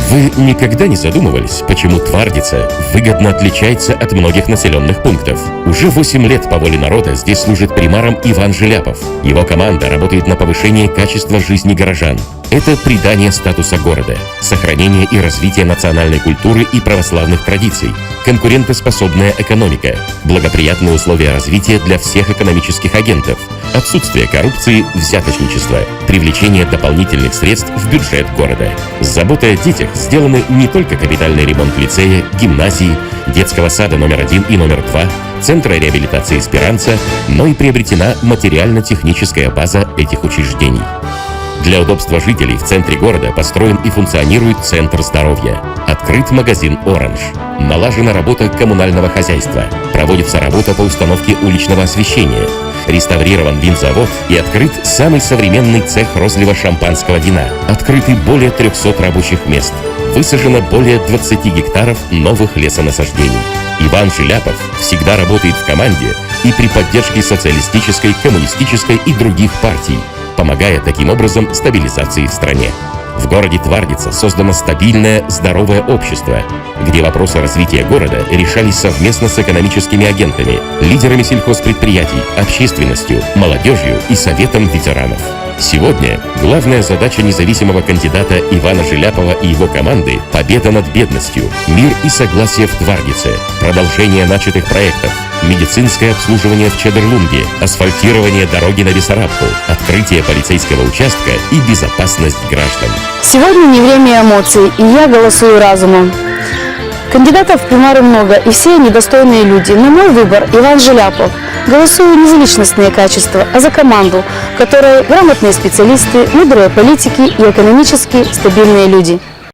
Вы никогда не задумывались, почему Твардица выгодно отличается от многих населенных пунктов? Уже 8 лет по воле народа здесь служит примаром Иван Желяпов. Его команда работает на повышение качества жизни горожан. Это придание статуса города, сохранение и развитие национальной культуры и православных традиций, конкурентоспособная экономика, благоприятные условия развития для всех экономических агентов, отсутствие коррупции, взяточничества, привлечение дополнительных средств в бюджет города. С заботой о детях сделаны не только капитальный ремонт лицея, гимназии, детского сада номер 1 и номер 2, центра реабилитации «Эсперанца», но и приобретена материально-техническая база этих учреждений. Для удобства жителей в центре города построен и функционирует Центр здоровья. Открыт магазин «Оранж». Налажена работа коммунального хозяйства. Проводится работа по установке уличного освещения. Реставрирован винзавод и открыт самый современный цех розлива шампанского вина. Открыты более 300 рабочих мест. Высажено более 20 гектаров новых лесонасаждений. Иван Желяпов всегда работает в команде и при поддержке социалистической, коммунистической и других партий, помогая таким образом стабилизации в стране. В городе Твардица создано стабильное, здоровое общество, где вопросы развития города решались совместно с экономическими агентами, лидерами сельхозпредприятий, общественностью, молодежью и советом ветеранов. Сегодня главная задача независимого кандидата Ивана Желяпова и его команды – победа над бедностью, мир и согласие в Твардице, продолжение начатых проектов, медицинское обслуживание в Чедерлунге, асфальтирование дороги на Бессарабку, открытие полицейского участка и безопасность граждан. Сегодня не время эмоций, и я голосую разумом. Кандидатов в примары много, и все они достойные люди, но мой выбор – Иван Желяпов. Голосую не за личностные качества, а за команду, в которой грамотные специалисты, мудрые политики и экономически стабильные люди.